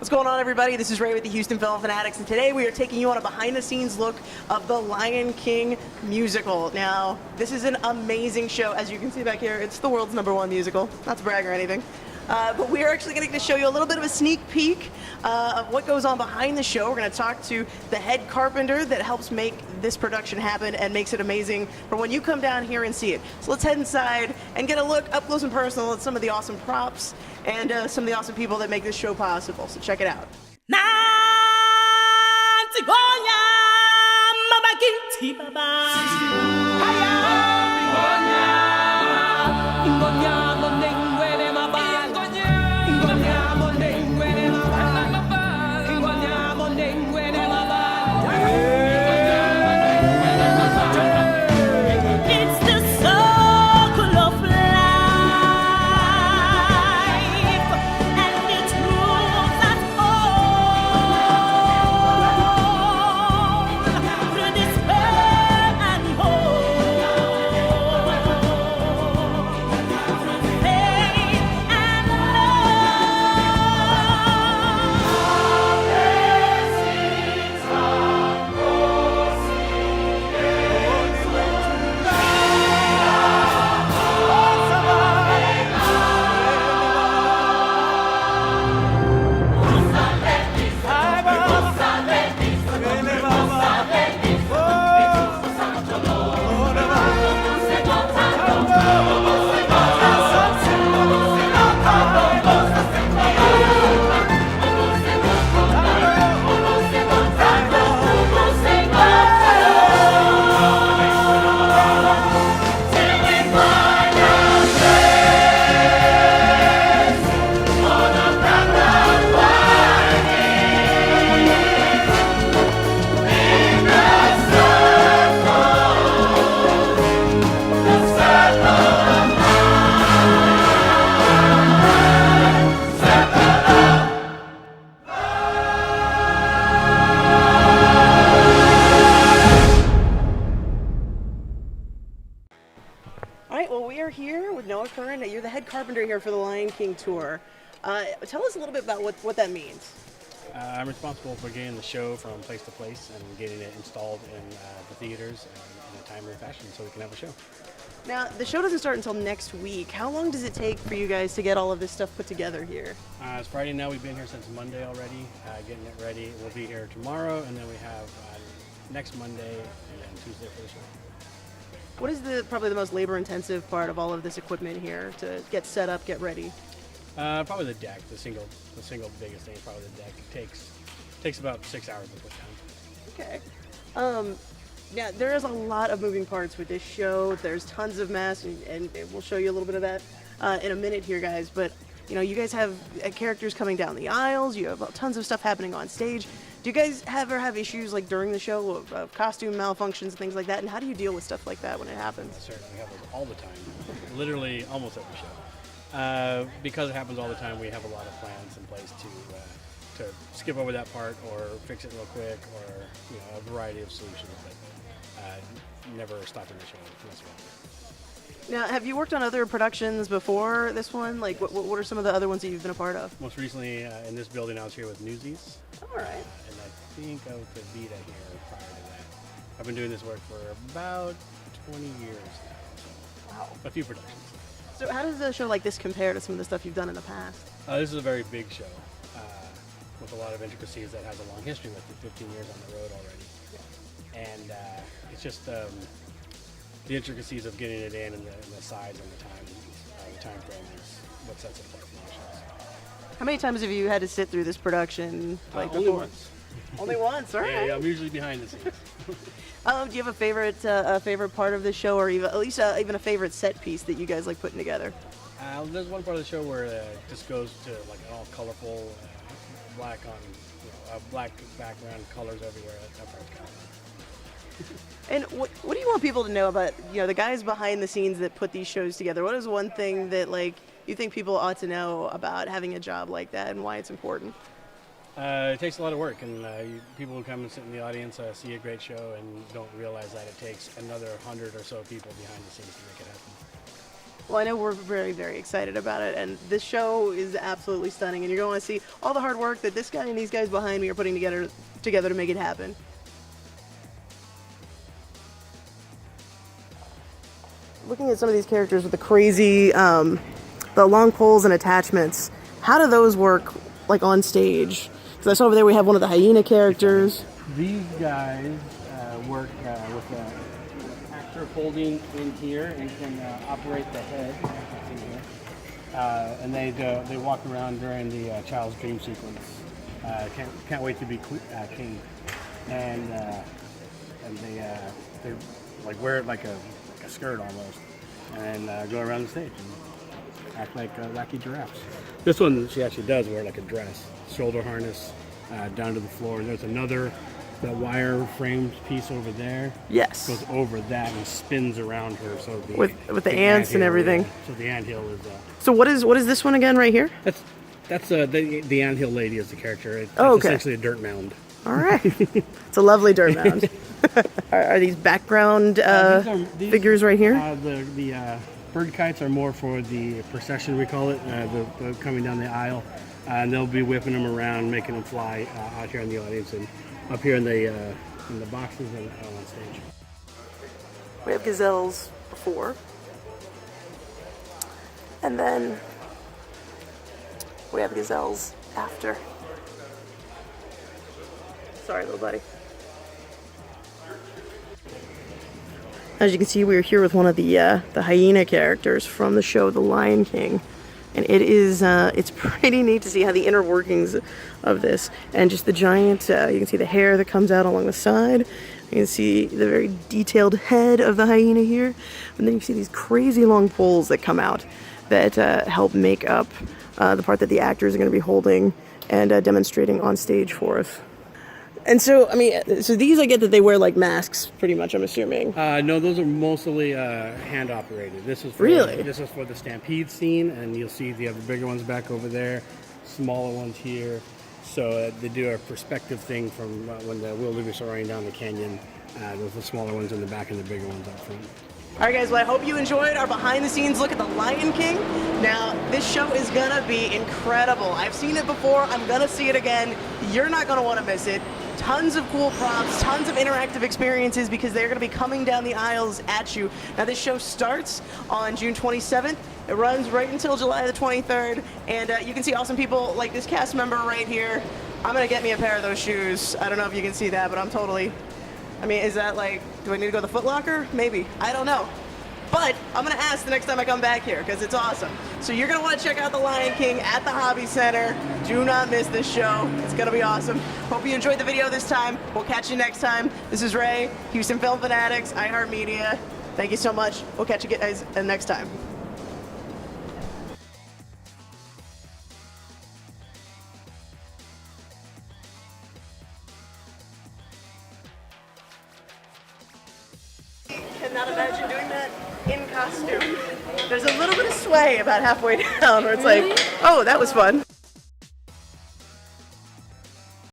What's going on, everybody? This is Ray with the Houston Film Fanatics, and today we are taking you on a behind-the-scenes look of the Lion King musical. Now, this is an amazing show. As you can see back here, it's the world's #1 musical. Not to brag or anything. But we are actually going to show you a little bit of a sneak peek of what goes on behind the show. We're going to talk to the head carpenter that helps make this production happen and makes it amazing for when you come down here and see it. So let's head inside and get a look up close and personal at some of the awesome props and some of the awesome people that make this show possible. So check it out. You're the head carpenter here for the Lion King tour. Tell us a little bit about what that means. I'm responsible for getting the show from place to place and getting it installed in the theaters in a timely fashion so we can have a show. Now, the show doesn't start until next week. How long does it take for you guys to get all of this stuff put together here? It's Friday now. We've been here since Monday already, getting it ready. We'll be here tomorrow, and then we have next Monday and then Tuesday for the show. What is probably the most labor-intensive part of all of this equipment here to get set up, get ready? Probably the deck. The single biggest thing is probably the deck. It takes about 6 hours to put down. Okay. Yeah, there is a lot of moving parts with this show. There's tons of masks, and we'll show you a little bit of that in a minute here, guys. But you know, you guys have characters coming down the aisles. You have tons of stuff happening on stage. Do you guys ever have issues like during the show of costume malfunctions and things like that? And how do you deal with stuff like that when it happens? Certainly happens all the time, literally almost every show. Because it happens all the time, we have a lot of plans in place to skip over that part or fix it real quick, or a variety of solutions, but never stopping the show. Now, have you worked on other productions before this one? Like, what are some of the other ones that you've been a part of? Most recently, in this building, I was here with Newsies. All right. And I think I was with Vita here prior to that. I've been doing this work for about 20 years now. So Wow. A few productions. So how does a show like this compare to some of the stuff you've done in the past? This is a very big show with a lot of intricacies that has a long history with it, 15 years on the road already. Yeah. And it's just the intricacies of getting it in and the size and the time frame is what sets it apart from other shows. How many times have you had to sit through this production? Only once. Only once, all right. Yeah, I'm usually behind the scenes. Do you have a favorite part of the show, or even at least even a favorite set piece that you guys like putting together? There's one part of the show where it just goes to like an all colorful, black on black background, colors everywhere. That part's kind of fun. And what do you want people to know about the guys behind the scenes that put these shows together? What is one thing that you think people ought to know about having a job like that and why it's important? It takes a lot of work, and people who come and sit in the audience see a great show and don't realize that it takes another 100 or so people behind the scenes to make it happen. Well, I know we're very, very excited about it, and this show is absolutely stunning, and you're going to see all the hard work that this guy and these guys behind me are putting together to make it happen. Looking at some of these characters with the crazy, the long poles and attachments, how do those work, like, on stage? Because I saw over there we have one of the hyena characters. These guys work with an actor holding in here and can operate the head in here. And they walk around during the child's dream sequence. Can't wait to be king. And they like wear it like a skirt almost, and go around the stage and act like wacky giraffes. This one, she actually does wear like a dress, shoulder harness down to the floor. There's another, that wire framed piece over there. Yes. Goes over that and spins around her. So with the ants and everything. So the anthill is. So what is this one again right here? That's the anthill lady is the character. It's okay. Essentially a dirt mound. All right. It's a lovely dirt mound. Are these background these figures right here? The bird kites are more for the procession, we call it, the coming down the aisle. And they'll be whipping them around, making them fly out here in the audience and up here in the boxes and on stage. We have gazelles before. And then we have gazelles after. Sorry, little buddy. As you can see, we are here with one of the hyena characters from the show The Lion King. And it is, it's pretty neat to see how the inner workings of this, and just the giant, you can see the hair that comes out along the side. You can see the very detailed head of the hyena here. And then you see these crazy long poles that come out that help make up the part that the actors are going to be holding and demonstrating on stage for us. And so, I mean, so these I get that they wear like masks, pretty much, I'm assuming. No, those are mostly hand operated. This is for, really? This is for the stampede scene, and you'll see the other bigger ones back over there, smaller ones here. So they do a perspective thing from when the wildebeest are running down the canyon. Those are the smaller ones in the back and the bigger ones up front. All right, guys, well, I hope you enjoyed our behind-the-scenes look at The Lion King. Now, this show is going to be incredible. I've seen it before. I'm going to see it again. You're not going to want to miss it. Tons of cool props, tons of interactive experiences because they're going to be coming down the aisles at you. Now, this show starts on June 27th. It runs right until July the 23rd. And you can see awesome people like this cast member right here. I'm going to get me a pair of those shoes. I don't know if you can see that, but I'm totally... I mean, is that like, do I need to go to the Foot Locker? Maybe. I don't know. But I'm going to ask the next time I come back here because it's awesome. So you're going to want to check out The Lion King at the Hobby Center. Do not miss this show. It's going to be awesome. Hope you enjoyed the video this time. We'll catch you next time. This is Ray, Houston Film Fanatics, iHeartMedia. Thank you so much. We'll catch you guys next time. Cannot imagine doing that in costume. There's a little bit of sway about halfway down where it's like, oh, that was fun.